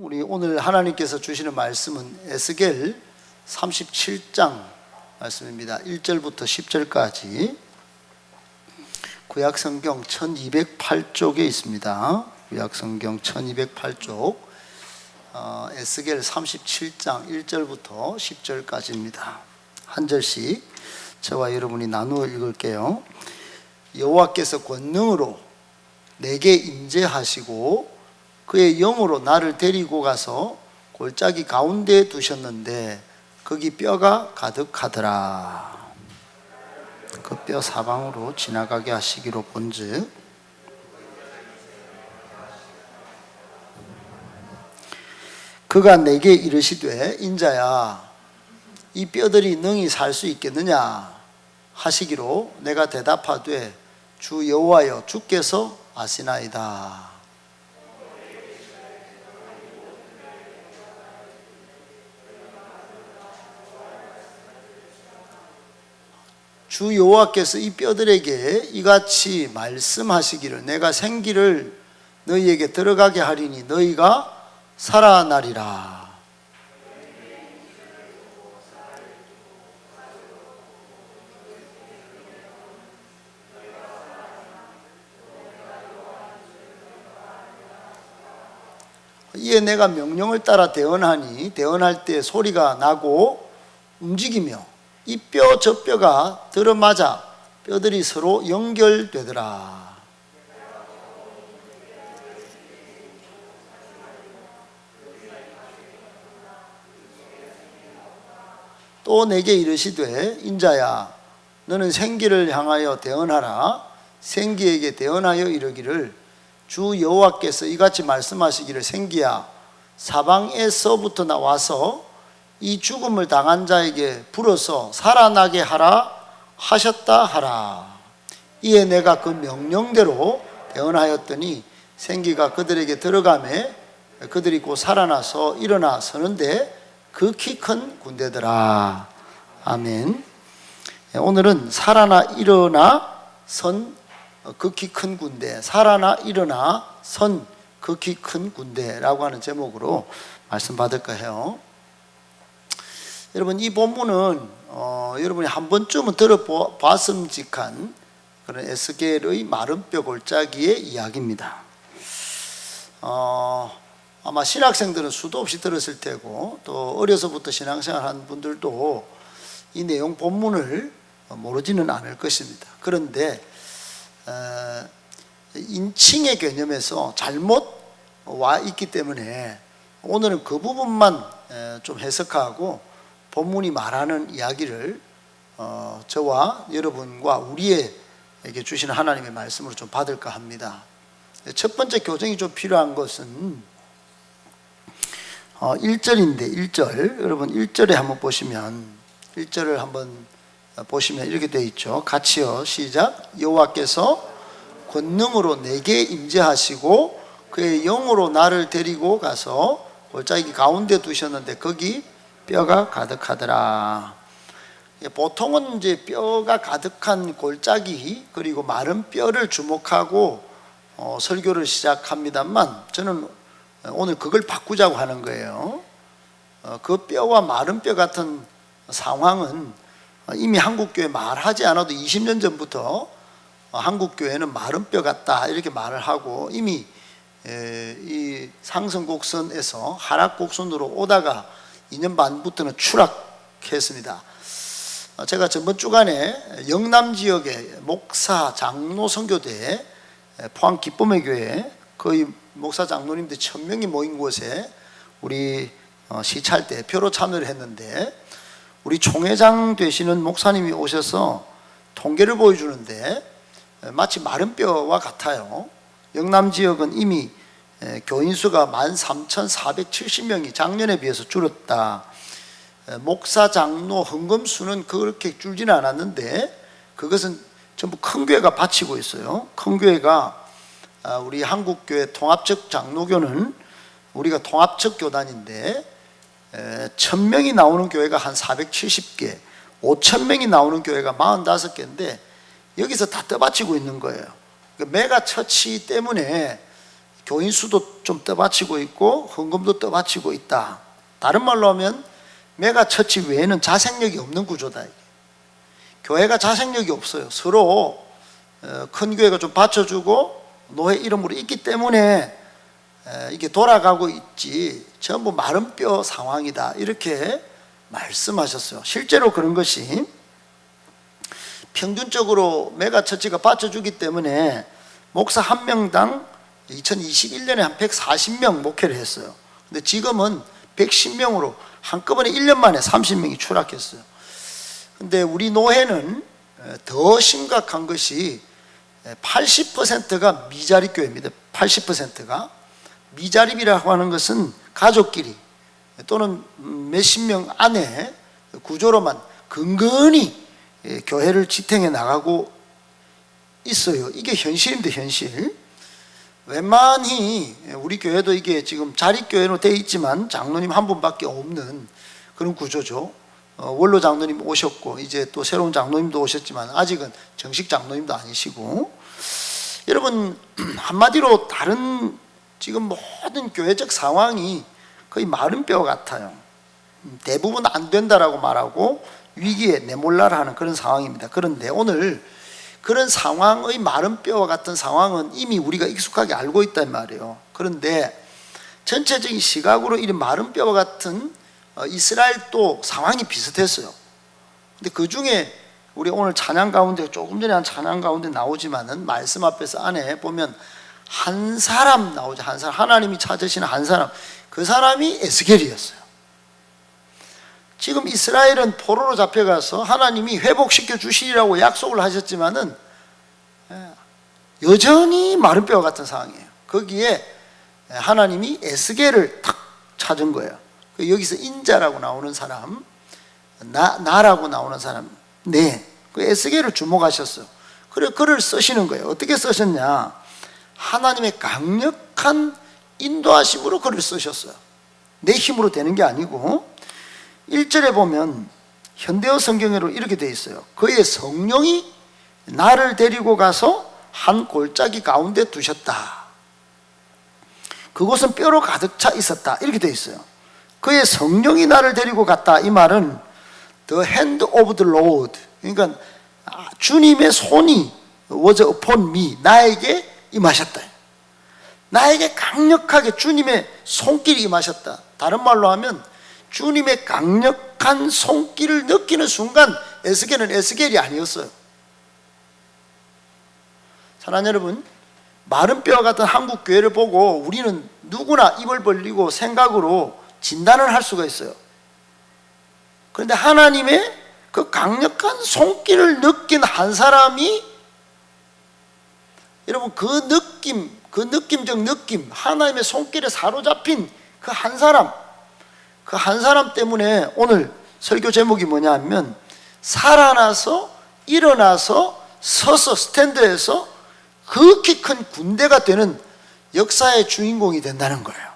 우리 오늘 하나님께서 주시는 말씀은 에스겔 37장 말씀입니다. 1절부터 10절까지 구약성경 1208쪽에 있습니다. 구약성경 1208쪽 에스겔 37장 1절부터 10절까지입니다. 한 절씩 저와 여러분이 나누어 읽을게요. 여호와께서 권능으로 내게 임재하시고 그의 영으로 나를 데리고 가서 골짜기 가운데에 두셨는데 거기 뼈가 가득하더라. 그 뼈 사방으로 지나가게 하시기로 본즉 그가 내게 이르시되 인자야 이 뼈들이 능히 살 수 있겠느냐 하시기로 내가 대답하되 주 여호와여 주께서 아시나이다. 주 여호와께서 이 뼈들에게 이같이 말씀하시기를 내가 생기를 너희에게 들어가게 하리니 너희가 살아나리라. 이에 내가 명령을 따라 대언하니 대언할 때 소리가 나고 움직이며 이 뼈 저 뼈가 들어맞아 뼈들이 서로 연결되더라. 또 내게 이르시되 인자야 너는 생기를 향하여 대언하라. 생기에게 대언하여 이르기를 주 여호와께서 이같이 말씀하시기를 생기야 사방에서부터 나와서 이 죽음을 당한 자에게 불어서 살아나게 하라 하셨다 하라. 이에 내가 그 명령대로 대언하였더니 생기가 그들에게 들어가매 그들이 곧 살아나서 일어나 서는데 극히 큰 군대더라. 아멘. 오늘은 살아나 일어나 선 극히 큰 군대, 살아나 일어나 선 극히 큰 군대라고 하는 제목으로 말씀 받을까 해요. 여러분 이 본문은 여러분이 한 번쯤은 들어봤음직한 그런 에스겔의 마른 뼈 골짜기의 이야기입니다. 아마 신학생들은 수도 없이 들었을 테고 또 어려서부터 신앙생활 한 분들도 이 내용 본문을 모르지는 않을 것입니다. 그런데 인칭의 개념에서 잘못 와 있기 때문에 오늘은 그 부분만 좀 해석하고 본문이 말하는 이야기를 저와 여러분과 우리에게 주시는 하나님의 말씀으로 좀 받을까 합니다. 첫 번째 교정이 좀 필요한 것은 1절인데 1절 여러분 1절에 한번 보시면 1절을 한번 보시면 이렇게 되어 있죠. 같이요 시작. 여호와께서 권능으로 내게 임재하시고 그의 영으로 나를 데리고 가서 골짜기 가운데 두셨는데 거기 뼈가 가득하더라. 보통은 이제 뼈가 가득한 골짜기 그리고 마른 뼈를 주목하고 설교를 시작합니다만 저는 오늘 그걸 바꾸자고 하는 거예요. 그 뼈와 마른 뼈 같은 상황은 이미 한국교회 말하지 않아도 20년 전부터 한국교회는 마른 뼈 같다 이렇게 말을 하고 이미 이 상승곡선에서 하락곡선으로 오다가 2년 반부터는 추락했습니다. 제가 전번 주간에 영남 지역의 목사 장로 선교대에 포항 기쁨의 교회 거의 목사 장로님들 1000명이 모인 곳에 우리 시찰 때 표로 참여를 했는데 우리 총회장 되시는 목사님이 오셔서 통계를 보여주는데 마치 마른 뼈와 같아요. 영남 지역은 이미 교인 수가 13,470명이 작년에 비해서 줄었다. 목사 장로 헌금 수는 그렇게 줄지는 않았는데 그것은 전부 큰 교회가 바치고 있어요. 큰 교회가 우리 한국교회 통합적 장로교는 우리가 통합적 교단인데 1000명이 나오는 교회가 한 470개 5000명이 나오는 교회가 45개인데 여기서 다 떠받치고 있는 거예요. 메가 처치 때문에 교인 수도 좀 떠받치고 있고 헌금도 떠받치고 있다. 다른 말로 하면 메가처치 외에는 자생력이 없는 구조다. 교회가 자생력이 없어요. 서로 큰 교회가 좀 받쳐주고 노회 이름으로 있기 때문에 이게 돌아가고 있지 전부 마른 뼈 상황이다, 이렇게 말씀하셨어요. 실제로 그런 것이 평균적으로 메가처치가 받쳐주기 때문에 목사 한 명당 2021년에 한 140명 목회를 했어요. 근데 지금은 110명으로 한꺼번에 1년 만에 30명이 추락했어요. 근데 우리 노회는 더 심각한 것이 80%가 미자립 교회입니다. 80%가 미자립이라고 하는 것은 가족끼리 또는 몇십 명 안에 구조로만 근근히 교회를 지탱해 나가고 있어요. 이게 현실입니다. 현실. 웬만히 우리 교회도 이게 지금 자립교회로 되어 있지만 장로님 한 분밖에 없는 그런 구조죠. 원로 장로님 오셨고 이제 또 새로운 장로님도 오셨지만 아직은 정식 장로님도 아니시고, 여러분 한마디로 다른 지금 모든 교회적 상황이 거의 마른 뼈 같아요. 대부분 안 된다라고 말하고 위기에 내몰라라 하는 그런 상황입니다. 그런데 오늘 그런 상황의 마른 뼈와 같은 상황은 이미 우리가 익숙하게 알고 있단 말이에요. 그런데 전체적인 시각으로 이 마른 뼈와 같은 이스라엘도 상황이 비슷했어요. 근데 그 중에 우리 오늘 찬양 가운데 조금 전에 한 찬양 가운데 나오지만은 말씀 앞에서 안에 보면 한 사람 나오죠. 한 사람, 하나님이 찾으시는 한 사람, 그 사람이 에스겔이었어요. 지금 이스라엘은 포로로 잡혀가서 하나님이 회복시켜 주시리라고 약속을 하셨지만은 여전히 마른 뼈와 같은 상황이에요. 거기에 하나님이 에스겔을 탁 찾은 거예요. 여기서 인자라고 나오는 사람, 나라고 나오는 사람, 그 에스겔을 주목하셨어요. 그래 글을 쓰시는 거예요. 어떻게 쓰셨냐? 하나님의 강력한 인도하심으로 글을 쓰셨어요. 내 힘으로 되는 게 아니고 1절에 보면 현대어 성경으로 이렇게 되어 있어요. 그의 성령이 나를 데리고 가서 한 골짜기 가운데 두셨다. 그곳은 뼈로 가득 차 있었다. 이렇게 되어 있어요. 그의 성령이 나를 데리고 갔다. 이 말은 The hand of the Lord, 그러니까 주님의 손이 was upon me, 나에게 임하셨다. 나에게 강력하게 주님의 손길이 임하셨다. 다른 말로 하면 주님의 강력한 손길을 느끼는 순간 에스겔은 에스겔이 아니었어요. 사랑하는 여러분, 마른 뼈와 같은 한국 교회를 보고 우리는 누구나 입을 벌리고 생각으로 진단을 할 수가 있어요. 그런데 하나님의 그 강력한 손길을 느낀 한 사람이, 여러분 그 느낌적 느낌, 하나님의 손길에 사로잡힌 그 한 사람, 그 한 사람 때문에 오늘 설교 제목이 뭐냐 하면 살아나서 일어나서 서서 스탠드에서 극히 큰 군대가 되는 역사의 주인공이 된다는 거예요.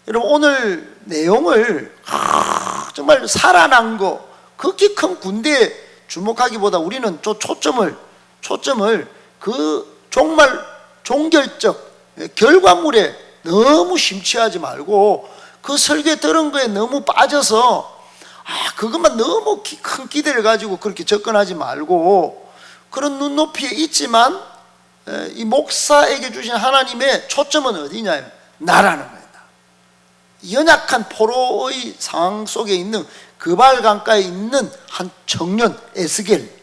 여러분 오늘 내용을 정말 살아난 거, 극히 큰 군대에 주목하기보다 우리는 초점을 그 정말 종결적 결과물에 너무 심취하지 말고 그 설교에 들은 거에 너무 빠져서 그것만 너무 큰 기대를 가지고 그렇게 접근하지 말고, 그런 눈높이에 있지만 이 목사에게 주신 하나님의 초점은 어디냐, 나라는 거예요. 연약한 포로의 상황 속에 있는 그발 강가에 있는 한 청년 에스겔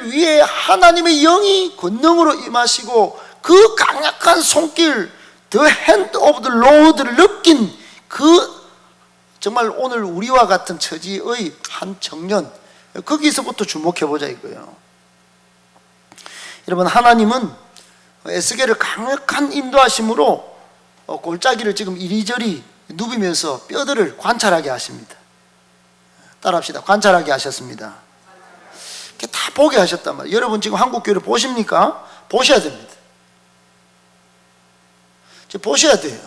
위에 하나님의 영이 권능으로 임하시고 그 강력한 손길, The hand of the Lord를 느낀 그 정말 오늘 우리와 같은 처지의 한 청년, 거기서부터 주목해보자 이거예요. 여러분 하나님은 에스겔을 강력한 인도하심으로 골짜기를 지금 이리저리 누비면서 뼈들을 관찰하게 하십니다. 따라합시다. 관찰하게 하셨습니다. 이렇게 다 보게 하셨단 말이에요. 여러분 지금 한국교회를 보십니까? 보셔야 됩니다. 보셔야 돼요.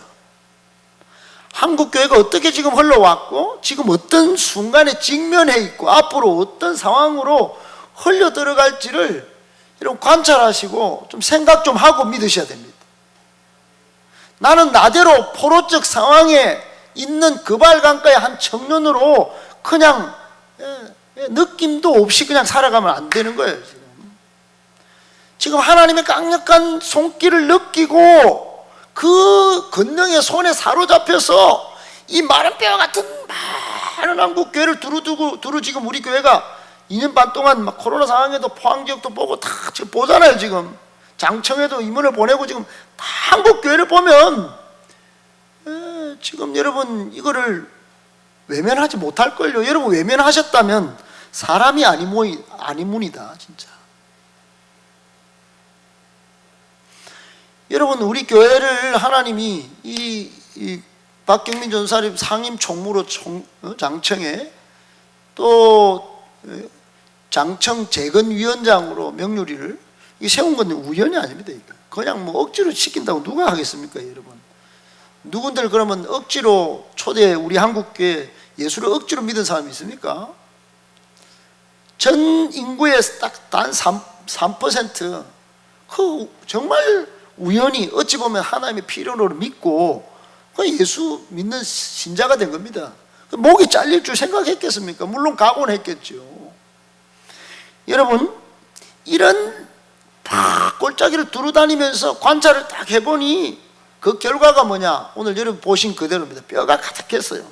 한국교회가 어떻게 지금 흘러왔고 지금 어떤 순간에 직면해 있고 앞으로 어떤 상황으로 흘려 들어갈지를 여러분 관찰하시고 좀 생각 좀 하고 믿으셔야 됩니다. 나는 나대로 포로적 상황에 있는 그발강가의 한 청년으로 그냥 느낌도 없이 그냥 살아가면 안 되는 거예요. 지금 하나님의 강력한 손길을 느끼고 그 권능의 손에 사로잡혀서 이 마른 뼈 같은 많은 한국 교회를 두루 지금 우리 교회가 2년 반 동안 막 코로나 상황에도 포항 지역도 보고 다 지금 보잖아요. 지금 장청에도 임원을 보내고 지금 다 한국 교회를 보면 지금 여러분 이거를 외면하지 못할걸요. 여러분 외면하셨다면 사람이 아니문이다 진짜. 여러분 우리 교회를 하나님이 이 박경민 전사님 상임 총무로 장청에 또 장청 재건위원장으로 명률이를 세운 건 우연이 아닙니다. 그냥 뭐 억지로 시킨다고 누가 하겠습니까, 여러분? 누군들 그러면 억지로 초대 우리 한국교회 예수를 억지로 믿은 사람이 있습니까? 전 인구의 딱 단 3%, 그 정말 우연히 어찌 보면 하나님의 필요로 믿고 예수 믿는 신자가 된 겁니다. 목이 잘릴 줄 생각했겠습니까? 물론 각오는 했겠죠. 여러분 이런 골짜기를 두루다니면서 관찰을 딱 해보니 그 결과가 뭐냐? 오늘 여러분 보신 그대로입니다. 뼈가 가득했어요.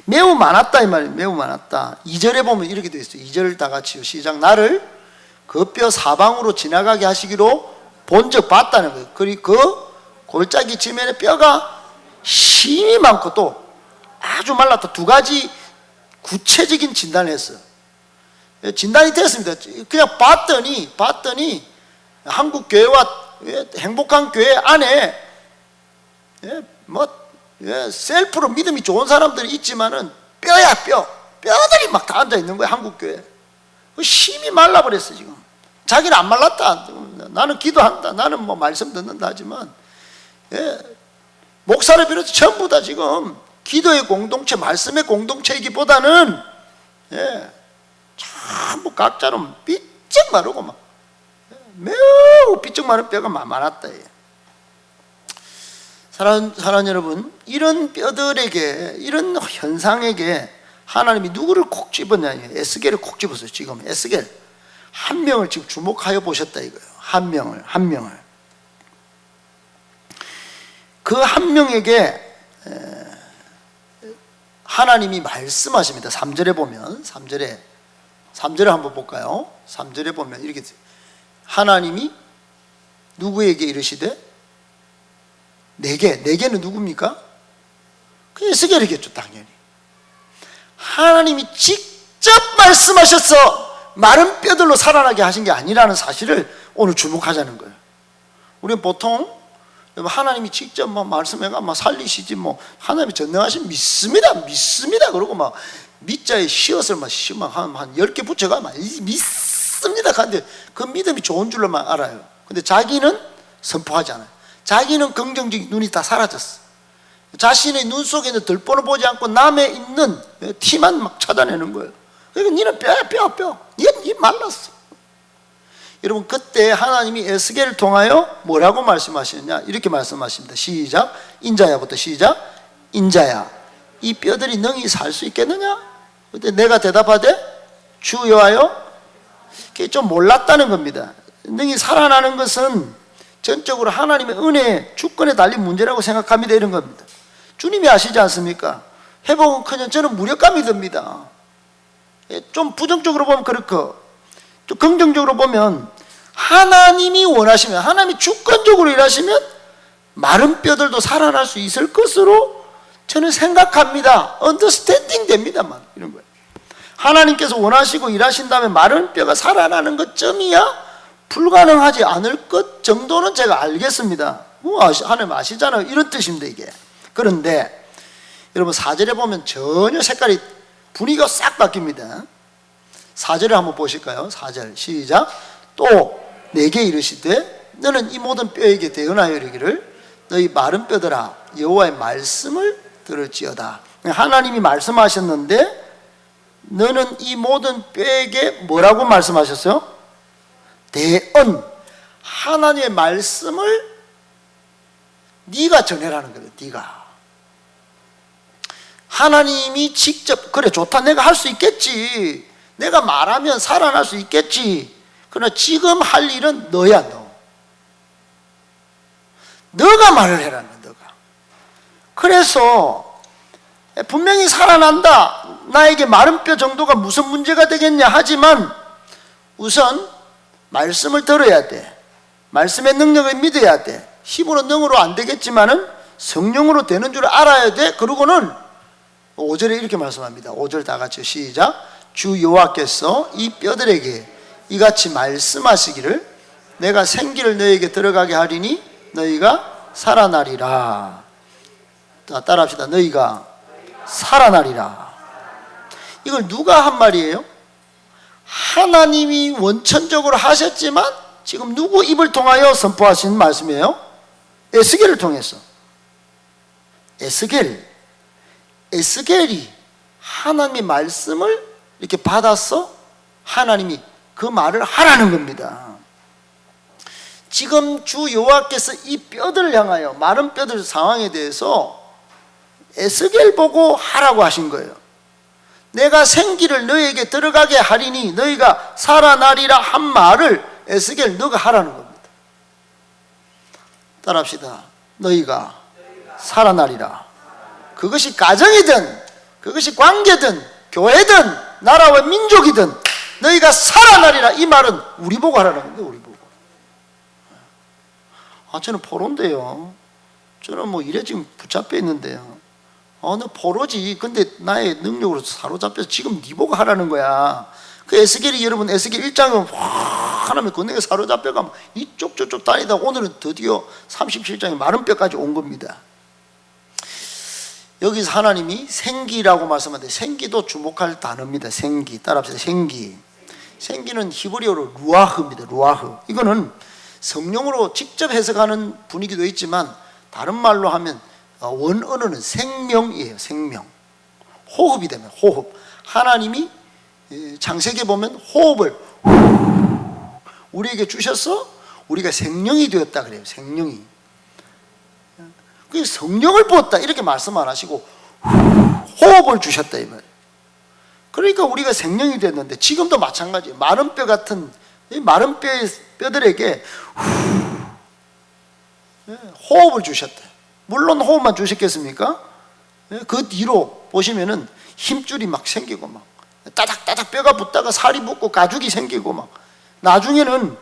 매우 많았다 이 말이에요. 매우 많았다. 2절에 보면 이렇게 되어 있어요. 2절 다 같이요. 시작. 나를 그 뼈 사방으로 지나가게 하시기로 본적 봤다는 거예요. 그리고 그 골짜기 지면에 뼈가 힘이 많고 또 아주 말랐다. 두 가지 구체적인 진단을 했어요. 진단이 됐습니다. 그냥 봤더니 한국 교회와 행복한 교회 안에 셀프로 믿음이 좋은 사람들이 있지만은 뼈들이 막 다 앉아 있는 거예요. 한국 교회. 힘이 말라버렸어 지금. 자기는 안 말랐다. 나는 기도한다. 나는 뭐 말씀 듣는다 하지만 목사를 비롯해 전부 다 지금 기도의 공동체, 말씀의 공동체이기보다는 전부 각자는 삐쩍 마르고 막 매우 삐쩍 마른 뼈가 많았다. 사랑하는 여러분, 이런 뼈들에게, 이런 현상에게 하나님이 누구를 콕 집었냐? 에스겔을 콕 집었어요. 지금 에스겔 한 명을 지금 주목하여 보셨다 이거예요. 한 명을 그 한 명에게 하나님이 말씀하십니다. 3절에 보면 3절을 한번 볼까요? 3절에 보면 이렇게 하나님이 누구에게 이르시되 내게는 누굽니까? 그 에스겔이겠죠. 당연히 하나님이 직접 말씀하셔서 마른 뼈들로 살아나게 하신 게 아니라는 사실을 오늘 주목하자는 거예요. 우리는 보통 하나님이 직접 말씀해가 살리시지 하나님이 전능하신 믿습니다 그러고 밑자에 시옷을 한 10개 붙여가 믿습니다 하는데 그 믿음이 좋은 줄로만 알아요. 근데 자기는 선포하지 않아요. 자기는 긍정적인 눈이 다 사라졌어. 자신의 눈 속에 있는 들보를 보지 않고 남의 있는 티만 막 찾아내는 거예요. 그러니까 니는 뼈야. 니 말랐어. 여러분 그때 하나님이 에스겔을 통하여 뭐라고 말씀하시느냐? 이렇게 말씀하십니다. 시작. 인자야부터 시작. 인자야, 이 뼈들이 능히 살 수 있겠느냐? 그때 내가 대답하되 주 여호와여. 그게 좀 몰랐다는 겁니다. 능히 살아나는 것은 전적으로 하나님의 은혜, 주권에 달린 문제라고 생각합니다. 이런 겁니다. 주님이 아시지 않습니까? 회복은커녕 저는 무력감이 듭니다. 좀 부정적으로 보면 그렇고 또 긍정적으로 보면 하나님이 원하시면, 하나님이 주권적으로 일하시면 마른 뼈들도 살아날 수 있을 것으로 저는 생각합니다. 언더스탠딩 됩니다만 이런 거예요. 하나님께서 원하시고 일하신다면 마른 뼈가 살아나는 것쯤이야 불가능하지 않을 것 정도는 제가 알겠습니다. 하나님 아시잖아요. 이런 뜻입니다 이게. 그런데 여러분 4절에 보면 전혀 색깔이 분위기가 싹 바뀝니다. 4절을 한번 보실까요? 4절 시작. 또 내게 이르시되 너는 이 모든 뼈에게 대언하여 이르기를 너희 마른 뼈들아 여호와의 말씀을 들을지어다. 하나님이 말씀하셨는데 너는 이 모든 뼈에게 뭐라고 말씀하셨어요? 대언. 하나님의 말씀을 네가 전해라는 거예요. 네가. 하나님이 직접 그래 좋다 내가 할 수 있겠지, 내가 말하면 살아날 수 있겠지. 그러나 지금 할 일은 너야. 너가 말을 해라. 너가. 그래서 분명히 살아난다, 나에게 마른 뼈 정도가 무슨 문제가 되겠냐 하지만 우선 말씀을 들어야 돼. 말씀의 능력을 믿어야 돼. 힘으로 능으로 안 되겠지만은 성령으로 되는 줄 알아야 돼. 그러고는 5절에 이렇게 말씀합니다. 5절 다 같이 시작. 주 여호와께서 이 뼈들에게 이같이 말씀하시기를 내가 생기를 너희에게 들어가게 하리니 너희가 살아나리라. 자, 따라합시다. 너희가 살아나리라. 이걸 누가 한 말이에요? 하나님이 원천적으로 하셨지만 지금 누구 입을 통하여 선포하신 말씀이에요? 에스겔을 통해서. 에스겔이 하나님의 말씀을 이렇게 받아서 하나님이 그 말을 하라는 겁니다. 지금 주 여호와께서 이 뼈들을 향하여, 마른 뼈들 상황에 대해서 에스겔 보고 하라고 하신 거예요. 내가 생기를 너희에게 들어가게 하리니 너희가 살아나리라 한 말을 에스겔 너가 하라는 겁니다. 따라합시다. 너희가 살아나리라. 그것이 가정이든 그것이 관계든 교회든 나라와 민족이든 너희가 살아나리라. 이 말은 우리 보고 하라는 겁니다. 우리 보고. 저는 포로인데요. 저는 뭐 이래 지금 붙잡혀 있는데요. 너 포로지. 근데 나의 능력으로 사로잡혀서 지금 네 보고 하라는 거야. 그 에스겔이, 여러분 에스겔 1장에 하나님의 권능에 사로잡혀가면 이쪽 저쪽 다니다 오늘은 드디어 37장에 마른 뼈까지 온 겁니다. 여기서 하나님이 생기라고 말씀하는데 생기도 주목할 단어입니다. 생기. 따라합시다. 생기. 생기는 히브리어로 루아흐입니다. 루아흐. 이거는 성령으로 직접 해석하는 분위기도 있지만 다른 말로 하면 원어는 생명이에요. 생명. 호흡이 되면 호흡. 하나님이 창세기에 보면 호흡을 우리에게 주셔서 우리가 생명이 되었다 그래요. 생명이. 그 성령을 부었다 이렇게 말씀 안 하시고 호흡을 주셨다 이 말이에요. 그러니까 우리가 생명이 됐는데 지금도 마찬가지예요. 마른 뼈 같은 이 마른 뼈들에게 호흡을 주셨다. 물론 호흡만 주셨겠습니까? 그 뒤로 보시면은 힘줄이 막 생기고 막 따닥따닥 뼈가 붙다가 살이 붙고 가죽이 생기고 막 나중에는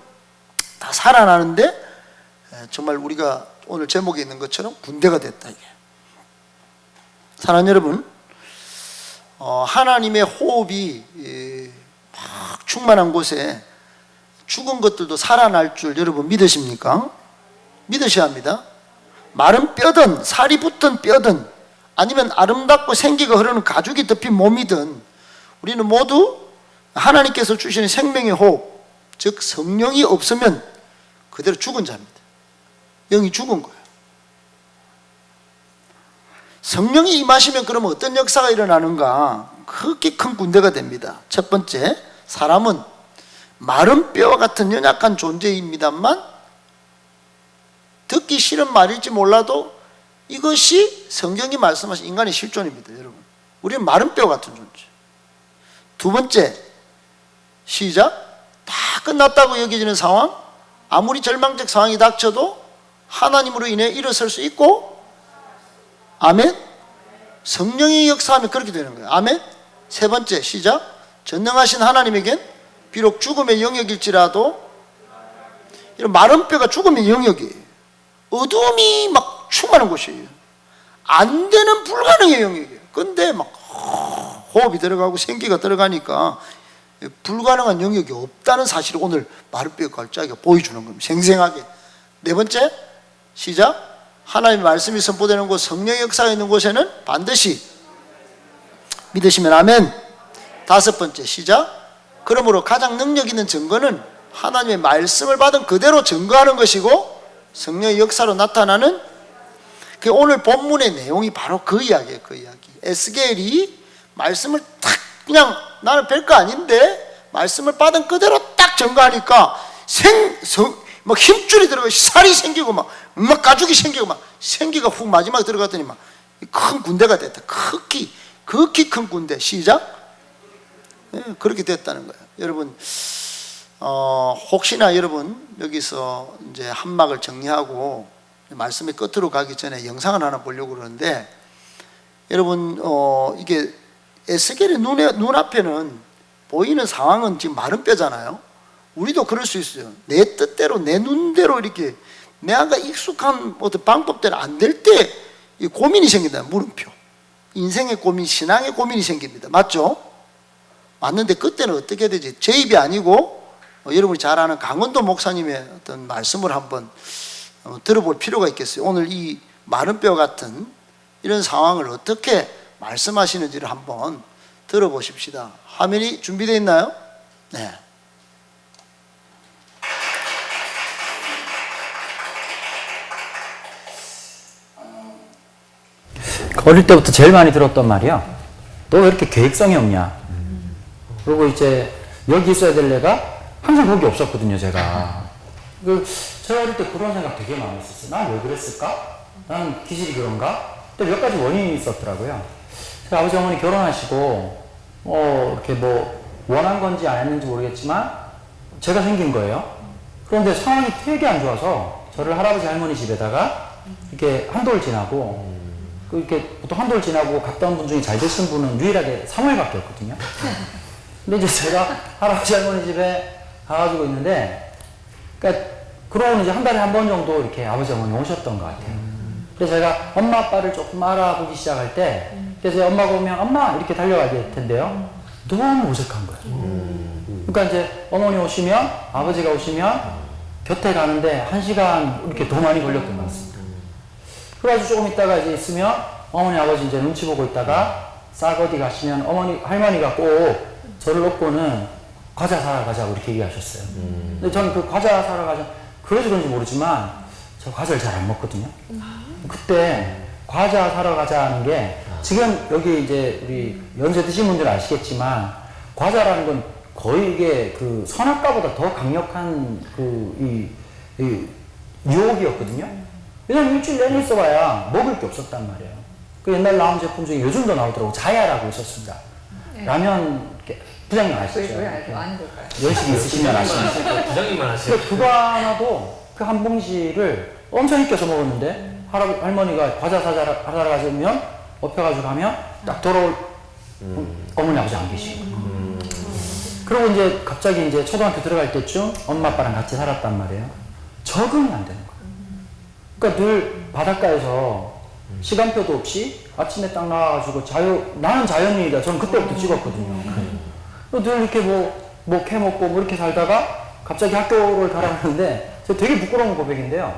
다 살아나는데 정말 우리가 오늘 제목에 있는 것처럼 군대가 됐다 이게. 사랑하는 여러분, 하나님의 호흡이 막 충만한 곳에 죽은 것들도 살아날 줄 여러분 믿으십니까? 믿으셔야 합니다. 마른 뼈든 살이 붙은 뼈든 아니면 아름답고 생기가 흐르는 가죽이 덮인 몸이든 우리는 모두 하나님께서 주시는 생명의 호흡, 즉 성령이 없으면 그대로 죽은 자입니다. 영이 죽은 거예요. 성령이 임하시면 그러면 어떤 역사가 일어나는가? 그렇게 큰 군대가 됩니다. 첫 번째, 사람은 마른 뼈와 같은 연약한 존재입니다만 듣기 싫은 말일지 몰라도 이것이 성경이 말씀하신 인간의 실존입니다. 여러분, 우리는 마른 뼈 같은 존재. 두 번째, 시작. 다 끝났다고 여겨지는 상황, 아무리 절망적 상황이 닥쳐도 하나님으로 인해 일어설 수 있고, 아멘. 성령이 역사하면 그렇게 되는 거예요. 아멘. 세 번째, 시작. 전능하신 하나님에겐 비록 죽음의 영역일지라도, 이런 마른 뼈가 죽음의 영역이에요. 어둠이 막 충만한 곳이에요. 안 되는 불가능의 영역이에요. 근데 막 호흡이 들어가고 생기가 들어가니까 불가능한 영역이 없다는 사실을 오늘 마른 뼈 걸작이가 보여주는 겁니다. 생생하게. 네 번째, 시작. 하나님의 말씀이 선포되는 곳, 성령의 역사가 있는 곳에는 반드시 믿으시면 아멘. 다섯 번째, 시작. 그러므로 가장 능력 있는 증거는 하나님의 말씀을 받은 그대로 증거하는 것이고 성령의 역사로 나타나는, 오늘 본문의 내용이 바로 그 이야기예요. 그 이야기. 에스겔이 말씀을 탁 그냥 나는 별거 아닌데 말씀을 받은 그대로 딱 전가하니까 막 힘줄이 들어가 살이 생기고 막 가죽이 생기고 막 생기가 훅 마지막에 들어갔더니 막 큰 군대가 됐다. 극히 큰 군대. 시작. 네, 그렇게 됐다는 거예요. 여러분, 혹시나 여러분 여기서 이제 한막을 정리하고 말씀의 끝으로 가기 전에 영상을 하나 보려고 그러는데, 여러분 이게 에스겔의 눈앞에는 보이는 상황은 지금 마른 뼈잖아요. 우리도 그럴 수 있어요. 내 뜻대로 내 눈대로 이렇게 내가 익숙한 어떤 방법대로 안 될 때 고민이 생긴다. 물음표. 인생의 고민, 신앙의 고민이 생깁니다. 맞죠? 맞는데 그때는 어떻게 해야 되지? 제 입이 아니고 여러분이 잘 아는 강원도 목사님의 어떤 말씀을 한번 들어볼 필요가 있겠어요. 오늘 이 마른 뼈 같은 이런 상황을 어떻게 말씀하시는지를 한번 들어보십시다. 화면이 준비되어 있나요? 네. 어릴 때부터 제일 많이 들었던 말이야. 너 왜 이렇게 계획성이 없냐? 그리고 이제 여기 있어야 될 애가 항상 거기 없었거든요, 제가. 제가 어릴 때 그런 생각 되게 많이 했었어요. 난 왜 그랬을까? 나는 기질이 그런가? 또 몇 가지 원인이 있었더라고요. 제가 아버지 어머니 결혼하시고 이렇게 원한 건지 안 했는지 모르겠지만 제가 생긴 거예요. 그런데 상황이 되게 안 좋아서 저를 할아버지 할머니 집에다가 이렇게 한돌 지나고 이렇게 보통 한돌 지나고 갔다 온 분 중에 잘 되신 분은 유일하게 3월밖에 없거든요. 근데 이제 제가 할아버지 할머니 집에 가가지고 있는데, 그러니까 그러고는 이제 한 달에 한 번 정도 이렇게 아버지 어머니 오셨던 것 같아요. 그래서 제가 엄마 아빠를 조금 알아보기 시작할 때, 그래서 엄마가 오면 엄마 이렇게 달려가게 될 텐데요. 너무 어색한 거예요. 그러니까 이제 어머니 오시면, 아버지가 오시면 곁에 가는데 1시간 이렇게 더 많이 걸렸던 것 같습니다. 그래가지고 조금 있다가 이제 있으면 어머니 아버지 이제 눈치 보고 있다가 싹 어디 가시면 할머니가 꼭 저를 놓고는 과자 사러 가자고 이렇게 얘기하셨어요. 근데 저는 그 과자 사러 가자, 그래서 그런지 모르지만 저 과자를 잘 안 먹거든요. 그때 과자 사러 가자는 게, 지금 여기 이제 우리 연세 드신 분들은 아시겠지만 과자라는 건 거의 이게 그 선악과보다 더 강력한 이 유혹이었거든요. 왜냐면 일주일 내내 있어봐야 먹을 게 없었단 말이에요. 그 옛날 나온 제품 중에 요즘도 나오더라고. 자야라고 있었습니다. 네. 라면 부장님 아시죠? 왜 아는 걸까요? 연식이 있으시면 아시죠? 부장님만 아시죠? 그거 하나도 그 한 봉지를 엄청 익혀서 먹었는데 할머니가 과자 사러 가시면 업혀가지고 가면 딱 돌아올 어머니 아버지 안 계시고. 그리고 이제 갑자기 이제 초등학교 들어갈 때쯤 엄마 아빠랑 같이 살았단 말이에요. 적응이 안 되는 거예요. 그러니까 늘 바닷가에서 시간표도 없이 아침에 딱 나와가지고 나는 자연인이다. 저는 그때부터 찍었거든요. 늘 이렇게 캐먹고 이렇게 살다가 갑자기 학교를 가라는데, 저 되게 부끄러운 고백인데요.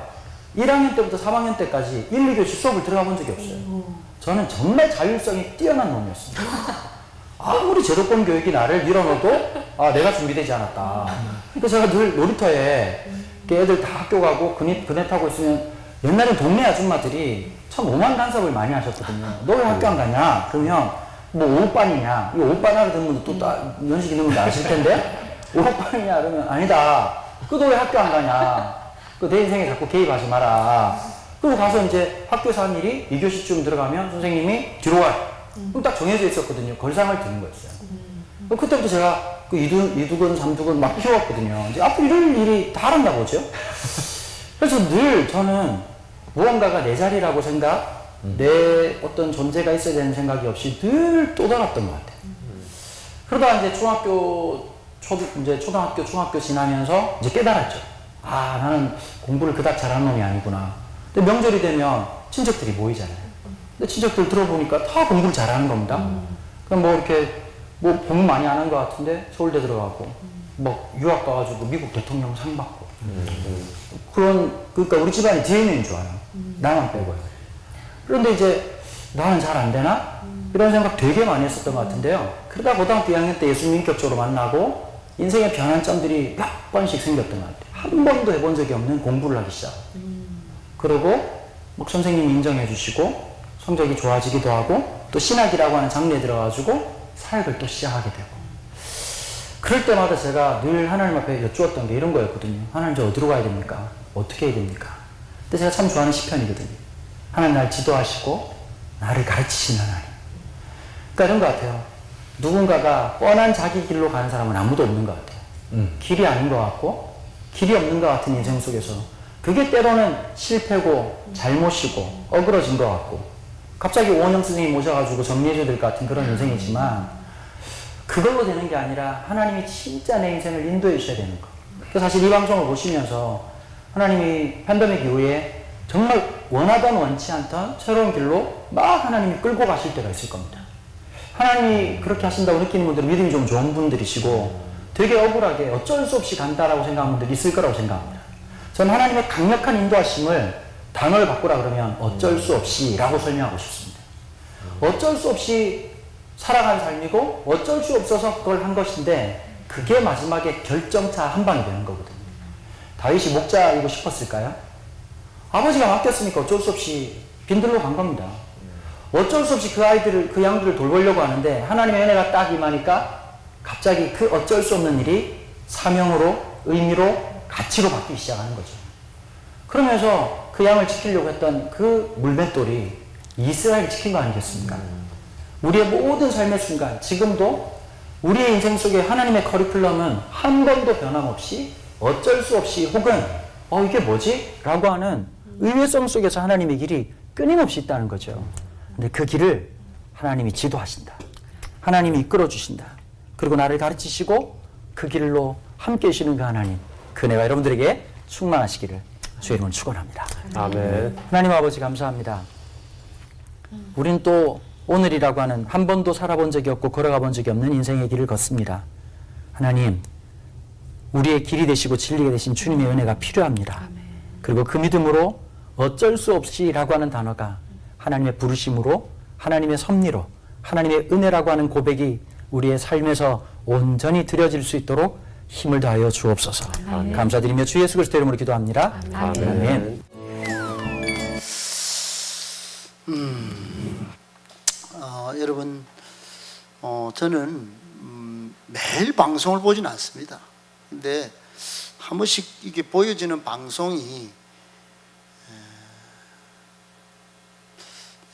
1학년 때부터 3학년 때까지 1, 2교시 수업을 들어가 본 적이 없어요. 저는 정말 자율성이 뛰어난 놈이었습니다. 아무리 제도권 교육이 나를 밀어넣어도 내가 준비되지 않았다. 그래서 제가 늘 놀이터에 애들 다 학교 가고 그네 타고 있으면, 옛날엔 동네 아줌마들이 참 오만 간섭을 많이 하셨거든요. 너 왜 학교 안 가냐? 그러면 오빠이냐? 이 오빠나 그러면 또 연식 있는 분도 아실 텐데, 오빠이냐? 그러면 아니다. 너 왜 학교 안 가냐? 내 인생에 자꾸 개입하지 마라. 그리고 가서 이제 학교에서 한 일이 2교시쯤 들어가면 선생님이 뒤로 와. 그럼 딱 정해져 있었거든요. 걸상을 드는 거였어요. 그때부터 제가 그 이두근, 삼두근 막 키웠거든요. 이제 앞으로 이럴 일이 다 알았나 보죠? 그래서 늘 저는 무언가가 내 자리라고 생각, 내 어떤 존재가 있어야 되는 생각이 없이 늘 떠돌았던 것 같아요. 그러다가 이제 초등학교, 중학교 지나면서 이제 깨달았죠. 나는 공부를 그닥 잘하는 놈이 아니구나. 근데 명절이 되면 친척들이 모이잖아요. 근데 친척들 들어보니까 다 공부를 잘하는 겁니다. 그럼 이렇게 공부 많이 안 한 것 같은데 서울대 들어가고, 유학 가가지고 미국 대통령 상 받고. 그러니까 우리 집안이 DNA인 줄 알아요. 나만 빼고요. 그런데 이제 나는 잘 안 되나? 이런 생각 되게 많이 했었던 것 같은데요. 그러다 고등학교 2학년 때 예수님 인격적으로 만나고 인생의 변환점들이 몇 번씩 생겼던 것 같아요. 한 번도 해본 적이 없는 공부를 하기 시작. 그리고 선생님이 인정해 주시고 성적이 좋아지기도 하고, 또 신학이라고 하는 장르에 들어가지고 사역을 또 시작하게 되고, 그럴 때마다 제가 늘 하나님 앞에 여쭈었던 게 이런 거였거든요. 하나님, 저 어디로 가야 됩니까? 어떻게 해야 됩니까? 근데 제가 참 좋아하는 시편이거든요. 하나님 날 지도하시고 나를 가르치시는 하나님. 그러니까 이런 것 같아요. 누군가가 뻔한 자기 길로 가는 사람은 아무도 없는 것 같아요. 길이 아닌 것 같고 길이 없는 것 같은 인생 속에서 그게 때로는 실패고 잘못이고 어그러진 것 같고 갑자기 오원영 선생님 모셔가지고 정리해줘야 될 것 같은 그런 인생이지만, 그걸로 되는 게 아니라 하나님이 진짜 내 인생을 인도해 주셔야 되는 거. 그래서 사실 이 방송을 보시면서 하나님이 팬데믹 이후에 정말 원하던 원치 않던 새로운 길로 막 하나님이 끌고 가실 때가 있을 겁니다. 하나님이 그렇게 하신다고 느끼는 분들은 믿음이 좀 좋은 분들이시고 되게 억울하게 어쩔 수 없이 간다라고 생각하는 분들이 있을 거라고 생각합니다. 저는 하나님의 강력한 인도하심을 단어를 바꾸라 그러면 어쩔 수 없이 라고 설명하고 싶습니다. 어쩔 수 없이 살아간 삶이고 어쩔 수 없어서 그걸 한 것인데, 그게 마지막에 결정차 한 방이 되는 거거든요. 다윗이 목자이고 싶었을까요? 아버지가 맡겼으니까 어쩔 수 없이 빈들로 간 겁니다. 어쩔 수 없이 그 양들을 돌보려고 하는데 하나님의 은혜가 딱 임하니까 갑자기 그 어쩔 수 없는 일이 사명으로, 의미로, 가치로 바뀌기 시작하는 거죠. 그러면서 그 양을 지키려고 했던 그 물맷돌이 이스라엘을 지킨 거 아니겠습니까? 우리의 모든 삶의 순간, 지금도 우리의 인생 속에 하나님의 커리큘럼은 한 번도 변함없이 어쩔 수 없이 혹은 이게 뭐지? 라고 하는 의외성 속에서 하나님의 길이 끊임없이 있다는 거죠. 근데 그 길을 하나님이 지도하신다. 하나님이 이끌어 주신다. 그리고 나를 가르치시고 그 길로 함께 해주시는 그 하나님, 그 은혜가 여러분들에게 충만하시기를 주의 이름으로 축원합니다. 아멘. 하나님 아버지 감사합니다. 우린 또 오늘이라고 하는 한 번도 살아본 적이 없고 걸어가 본 적이 없는 인생의 길을 걷습니다. 하나님, 우리의 길이 되시고 진리가 되신 주님의 은혜가 필요합니다. 그리고 그 믿음으로 어쩔 수 없이라고 하는 단어가 하나님의 부르심으로, 하나님의 섭리로, 하나님의 은혜라고 하는 고백이 우리의 삶에서 온전히 드려질 수 있도록 힘을 다하여 주옵소서. 감사드리며 주 예수 그리스도 이름으로 기도합니다. 아멘. 여러분, 저는 매일 방송을 보지는 않습니다. 근데 한 번씩 이게 보여지는 방송이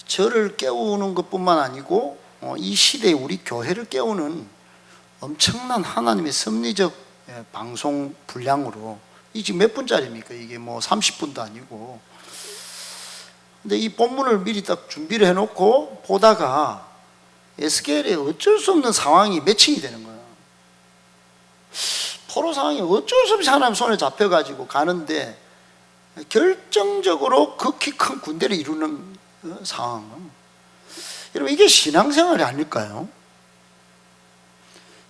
저를 깨우는 것뿐만 아니고 이 시대에 우리 교회를 깨우는 엄청난 하나님의 섭리적 방송 분량으로, 이 지금 몇 분짜리입니까? 이게 뭐 30분도 아니고. 근데 이 본문을 미리 딱 준비를 해놓고 보다가 에스겔에 어쩔 수 없는 상황이 매칭이 되는 거예요. 포로 상황이 어쩔 수 없이 하나님 손에 잡혀가지고 가는데 결정적으로 극히 큰 군대를 이루는 상황은, 여러분, 이게 신앙생활이 아닐까요?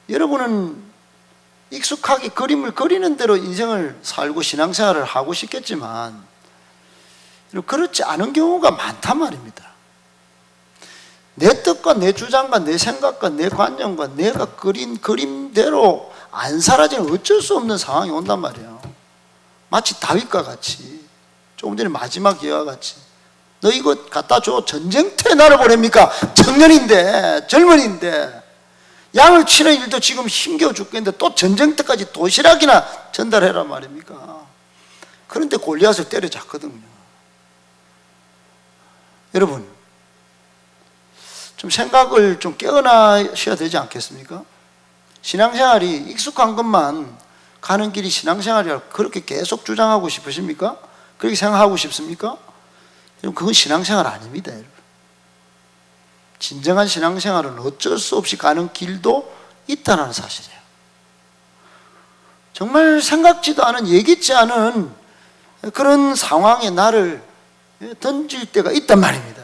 여러분은 익숙하게 그림을 그리는 대로 인생을 살고 신앙생활을 하고 싶겠지만 그렇지 않은 경우가 많단 말입니다. 내 뜻과 내 주장과 내 생각과 내 관념과 내가 그린 그림대로 안 살아지는 어쩔 수 없는 상황이 온단 말이에요. 마치 다윗과 같이, 조금 전에 마지막 예와 같이, 너 이거 갖다 줘. 전쟁터에 나를 보냅니까? 청년인데, 젊은인데, 양을 치는 일도 지금 힘겨워 죽겠는데 또 전쟁터까지 도시락이나 전달해라 말입니까? 그런데 골리앗을 때려잡거든요. 여러분, 좀 생각을 좀 깨어나셔야 되지 않겠습니까? 신앙생활이 익숙한 것만 가는 길이 신앙생활이라고 그렇게 계속 주장하고 싶으십니까? 그렇게 생각하고 싶습니까? 여러분, 그건 신앙생활 아닙니다, 여러분. 진정한 신앙생활은 어쩔 수 없이 가는 길도 있다는 사실이에요. 정말 생각지도 않은, 예기치 않은 그런 상황에 나를 던질 때가 있단 말입니다.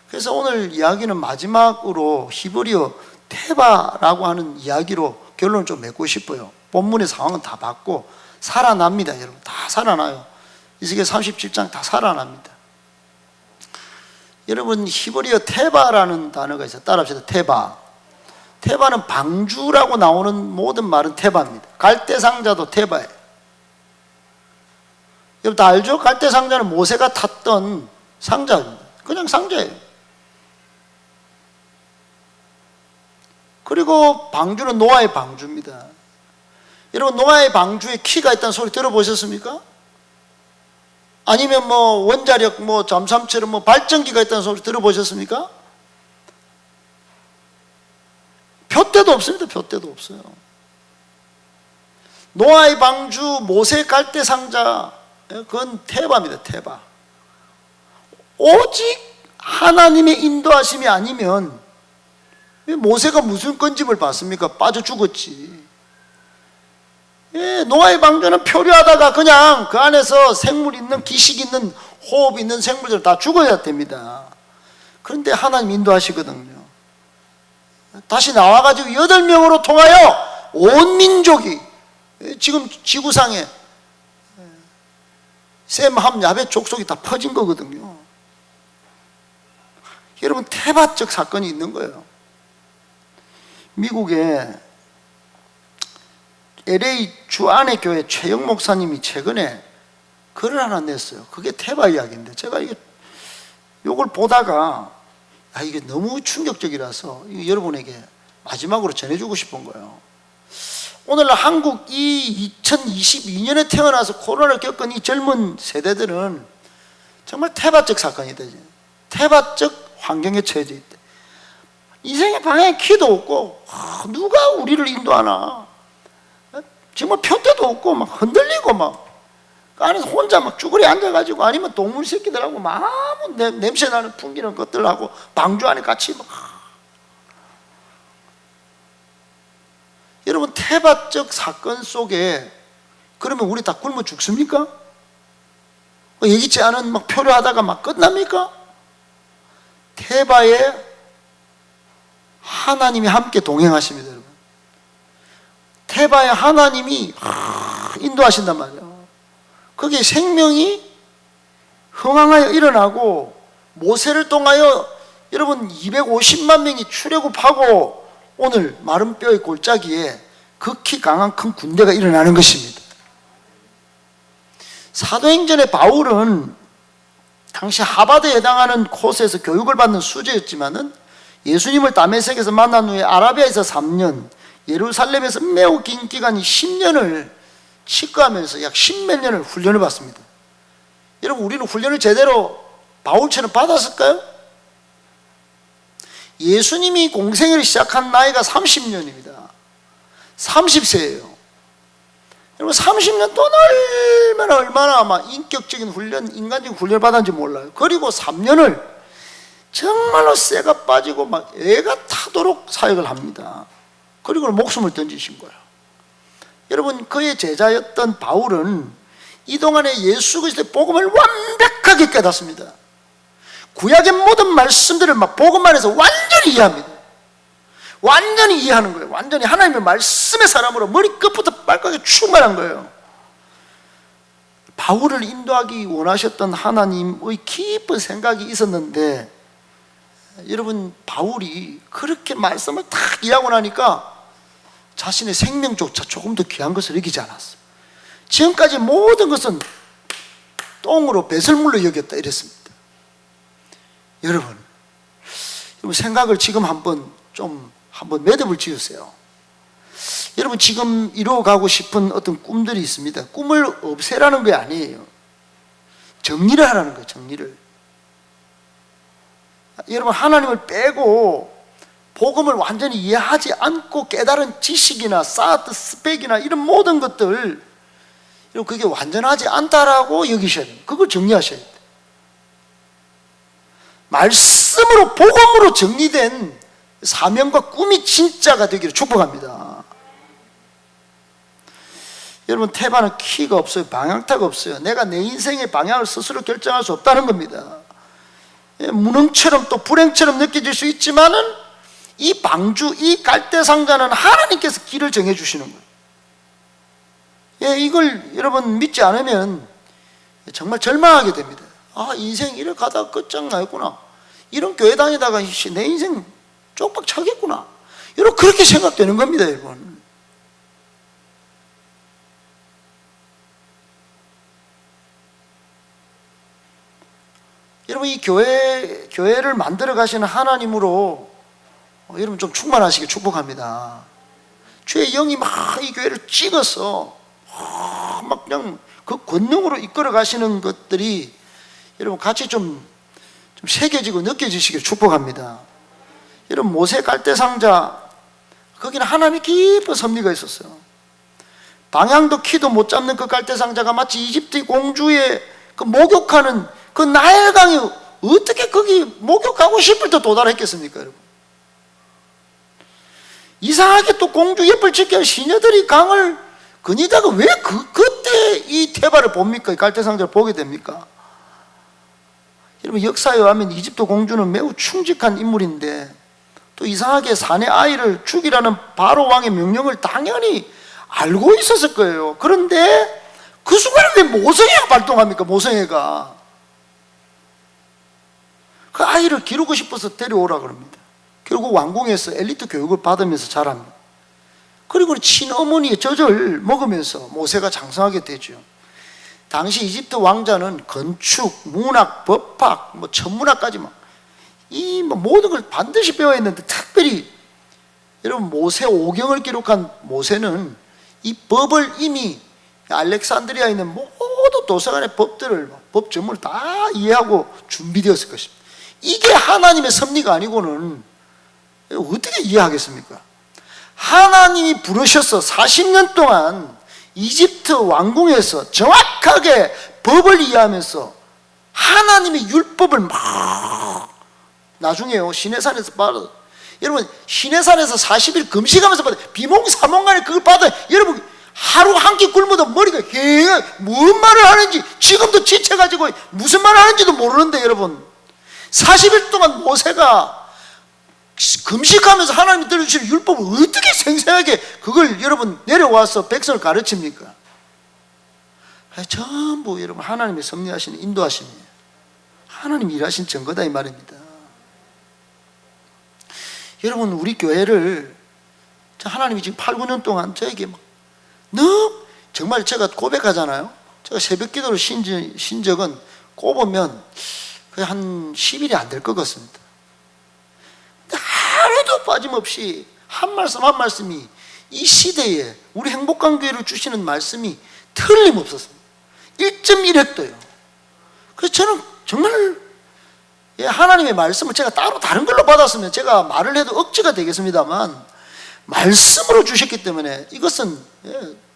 그래서 오늘 이야기는 마지막으로 히브리어 테바라고 하는 이야기로 결론을 좀 맺고 싶어요. 본문의 상황은 다 봤고 살아납니다. 여러분, 다 살아나요. 이스겔 37장 다 살아납니다. 여러분, 히브리어 테바라는 단어가 있어요. 따라합시다. 테바. 테바는 방주라고 나오는 모든 말은 테바입니다. 갈대상자도 테바예요. 여러분 다 알죠? 갈대상자는 모세가 탔던 상자입니다. 그냥 상자예요. 그리고 방주는 노아의 방주입니다. 여러분, 노아의 방주에 키가 있다는 소리 들어보셨습니까? 아니면 뭐 원자력 잠수함처럼 발전기가 있다는 소리 들어보셨습니까? 둯대도 없습니다. 둯대도 없어요. 노아의 방주, 모세 갈대 상자, 그건 테바입니다. 테바. 오직 하나님의 인도하심이 아니면 모세가 무슨 건짐을 받습니까? 빠져 죽었지. 노아의 방주는 표류하다가 그냥 그 안에서 생물 있는, 기식 있는, 호흡 있는 생물들 다 죽어야 됩니다. 그런데 하나님 인도하시거든요. 다시 나와가지고 8명으로 통하여 온 민족이, 지금 지구상에 셈, 함, 야벳 족속이 다 퍼진 거거든요. 여러분, 테바적 사건이 있는 거예요. 미국의 LA 주안의 교회 최영 목사님이 최근에 글을 하나 냈어요. 그게 테바 이야기인데, 제가 이걸 보다가 이게 너무 충격적이라서 이거 여러분에게 마지막으로 전해주고 싶은 거예요. 오늘날 한국이 2022년에 태어나서 코로나를 겪은 이 젊은 세대들은 정말 테바적 사건이 되죠. 테바적 환경에 처해져 있대. 인생의 방향에 키도 없고, 누가 우리를 인도하나. 정말 푯대도 없고, 막 흔들리고, 막 그 안에서 혼자 막 쭈그리 앉아가지고, 아니면 동물 새끼들하고 막 냄새 나는 풍기는 것들하고 방주 안에 같이 막. 여러분, 테바적 사건 속에 그러면 우리 다 굶어 죽습니까? 예기치 않은 막 표류하다가 막 끝납니까? 테바에 하나님이 함께 동행하십니다, 여러분. 테바에 하나님이 인도하신단 말이에요. 거기에 생명이 흥황하여 일어나고, 모세를 통하여 여러분 250만 명이 출애굽하고 오늘 마른 뼈의 골짜기에 극히 강한 큰 군대가 일어나는 것입니다. 사도행전의 바울은 당시 하버드에 해당하는 코스에서 교육을 받는 수재였지만은 예수님을 다메섹에서 만난 후에 아라비아에서 3년, 예루살렘에서 매우 긴 기간 10년을 치과하면서 약 10몇 년을 훈련을 받습니다. 여러분, 우리는 훈련을 제대로 바울처럼 받았을까요? 예수님이 공생애를 시작한 나이가 30년입니다. 30세예요. 여러분, 30년 동안 얼마나 아마 인격적인 훈련, 인간적인 훈련을 받았는지 몰라요. 그리고 3년을 정말로 쇠가 빠지고 막 애가 타도록 사역을 합니다. 그리고 목숨을 던지신 거예요. 여러분, 그의 제자였던 바울은 이 동안에 예수 그리스도의 복음을 완벽하게 깨닫습니다. 구약의 모든 말씀들을 막 복음 안에서 완전히 이해합니다. 완전히 이해하는 거예요. 완전히 하나님의 말씀의 사람으로 머리끝부터 발끝까지 충만한 거예요. 바울을 인도하기 원하셨던 하나님의 깊은 생각이 있었는데, 여러분, 바울이 그렇게 말씀을 딱 이해하고 나니까 자신의 생명조차 조금 더 귀한 것을 여기지 않았어요. 지금까지 모든 것은 똥으로 배설물로 여겼다 이랬습니다. 여러분 생각을 지금 한번 매듭을 지으세요. 여러분, 지금 이루어가고 싶은 어떤 꿈들이 있습니다. 꿈을 없애라는 게 아니에요. 정리를 하라는 거예요. 정리를. 여러분, 하나님을 빼고 복음을 완전히 이해하지 않고 깨달은 지식이나 사드 스펙이나 이런 모든 것들, 그게 완전하지 않다라고 여기셔야 돼요. 그걸 정리하셔야 돼요. 말씀으로, 복음으로 정리된 사명과 꿈이 진짜가 되기를 축복합니다. 여러분, 테바는 키가 없어요. 방향타가 없어요. 내가 내 인생의 방향을 스스로 결정할 수 없다는 겁니다. 무능처럼 또 불행처럼 느껴질 수 있지만은 이 방주, 이 갈대상자는 하나님께서 길을 정해주시는 거예요. 이걸 여러분 믿지 않으면 정말 절망하게 됩니다. 인생 이렇게 가다가 끝장나겠구나. 이런 교회 다니다가 내 인생 쪽박 차겠구나. 그렇게 생각되는 겁니다, 여러분. 여러분, 이 교회를 만들어 가시는 하나님으로 여러분 좀 충만하시길 축복합니다. 주의 영이 막 이 교회를 찍어서 막 그냥 그 권능으로 이끌어 가시는 것들이 여러분 같이 좀 새겨지고 느껴지시길 축복합니다. 여러분 모세 갈대상자 거기는 하나님의 깊은 섭리가 있었어요. 방향도 키도 못 잡는 그 갈대상자가 마치 이집트 공주의 그 목욕하는 그 나일강이 어떻게 거기 목욕하고 싶을 때 도달했겠습니까, 여러분? 이상하게 또 공주 옆을 지켜 시녀들이 강을 거니다가 왜 그때 이 태바를 봅니까? 이 갈대상자를 보게 됩니까? 여러분 역사에 의하면 이집트 공주는 매우 충직한 인물인데 또 이상하게 사내 아이를 죽이라는 바로 왕의 명령을 당연히 알고 있었을 거예요. 그런데 그 순간에 왜 모성애가 발동합니까? 모성애가 그 아이를 기르고 싶어서 데려오라 그럽니다. 결국 왕궁에서 엘리트 교육을 받으면서 자랍니다. 그리고 친어머니의 젖을 먹으면서 모세가 장성하게 되죠. 당시 이집트 왕자는 건축, 문학, 법학, 천문학까지 이 모든 걸 반드시 배워야 했는데 특별히 여러분 모세 오경을 기록한 모세는 이 법을 이미 알렉산드리아에 있는 모든 도서관의 법들을 법 전문을 다 이해하고 준비되었을 것입니다. 이게 하나님의 섭리가 아니고는 어떻게 이해하겠습니까? 하나님이 부르셔서 40년 동안 이집트 왕궁에서 정확하게 법을 이해하면서 하나님의 율법을 막 나중에요 시내산에서 받아. 여러분 시내산에서 40일 금식하면서 받아. 비몽사몽간에 그걸 받아. 여러분 하루 한 끼 굶어도 머리가 뭔 말을 하는지 지금도 지쳐가지고 무슨 말을 하는지도 모르는데 여러분 40일 동안 모세가 금식하면서 하나님이 들려주신 율법을 어떻게 생생하게 그걸 여러분 내려와서 백성을 가르칩니까? 전부 여러분 하나님의 섭리하시는 인도하심이에요. 하나님이 일하신 증거다 이 말입니다. 여러분 우리 교회를 하나님이 지금 8, 9년 동안 저에게 너무 정말 제가 고백하잖아요. 제가 새벽 기도를 신 적은 꼽으면 거의 한 10일이 안 될 것 같습니다. 하루도 빠짐없이 한 말씀 한 말씀이 이 시대에 우리 행복한 교회를 주시는 말씀이 틀림없었습니다. 1.1획도요. 그래서 저는 정말 하나님의 말씀을 제가 따로 다른 걸로 받았으면 제가 말을 해도 억지가 되겠습니다만 말씀으로 주셨기 때문에 이것은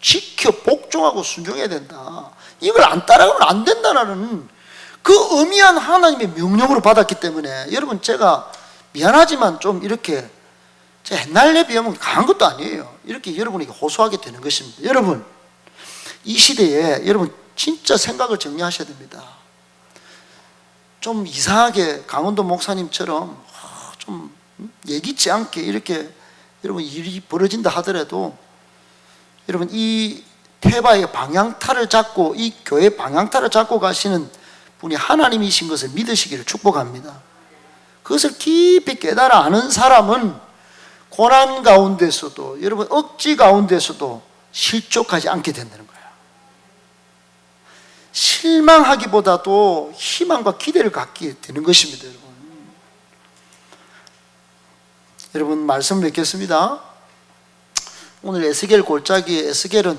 지켜 복종하고 순종해야 된다. 이걸 안 따라가면 안 된다는 그 엄미한 하나님의 명령으로 받았기 때문에 여러분 제가 미안하지만 좀 이렇게 옛날에 비하면 강한 것도 아니에요. 이렇게 여러분에게 호소하게 되는 것입니다. 여러분 이 시대에 여러분 진짜 생각을 정리하셔야 됩니다. 좀 이상하게 강원도 목사님처럼 좀 예기치 않게 이렇게 여러분 일이 벌어진다 하더라도 여러분 이 태바의 방향타를 잡고 이 교회 방향타를 잡고 가시는 분이 하나님이신 것을 믿으시기를 축복합니다. 그것을 깊이 깨달아 아는 사람은 고난 가운데서도 여러분 억지 가운데서도 실족하지 않게 된다는 거예요. 실망하기보다도 희망과 기대를 갖게 되는 것입니다. 여러분 말씀 뵙겠습니다. 오늘 에스겔 골짜기에 에스겔은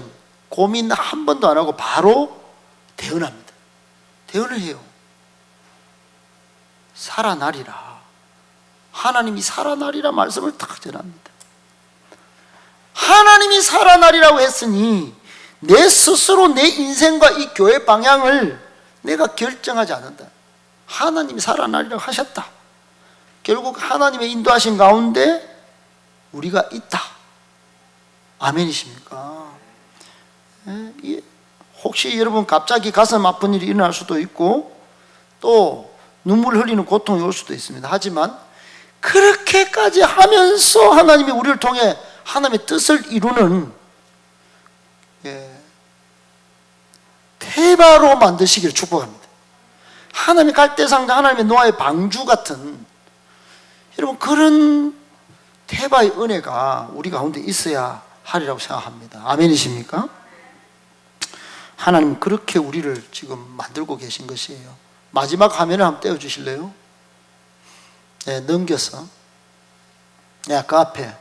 고민 한 번도 안 하고 바로 대언합니다. 대언을 해요. 살아나리라. 하나님이 살아나리라 말씀을 딱 전합니다. 하나님이 살아나리라고 했으니 내 스스로 내 인생과 이 교회 방향을 내가 결정하지 않는다. 하나님이 살아나리라고 하셨다. 결국 하나님의 인도하신 가운데 우리가 있다. 아멘이십니까? 혹시 여러분 갑자기 가슴 아픈 일이 일어날 수도 있고 또 눈물 흘리는 고통이 올 수도 있습니다. 하지만 그렇게까지 하면서 하나님이 우리를 통해 하나님의 뜻을 이루는 태바로 만드시기를 축복합니다. 하나님의 갈대상자, 하나님의 노아의 방주 같은 여러분 그런 태바의 은혜가 우리 가운데 있어야 하리라고 생각합니다. 아멘이십니까? 하나님은 그렇게 우리를 지금 만들고 계신 것이에요. 마지막 화면을 한번 떼어주실래요? 네, 넘겨서 그 앞에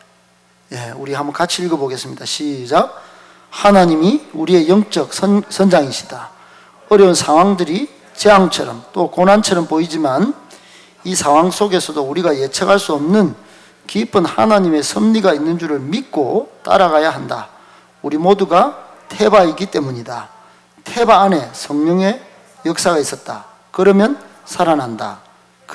우리 한번 같이 읽어보겠습니다. 시작. 하나님이 우리의 영적 선장이시다. 어려운 상황들이 재앙처럼 또 고난처럼 보이지만 이 상황 속에서도 우리가 예측할 수 없는 깊은 하나님의 섭리가 있는 줄을 믿고 따라가야 한다. 우리 모두가 테바이기 때문이다. 테바 안에 성령의 역사가 있었다. 그러면 살아난다.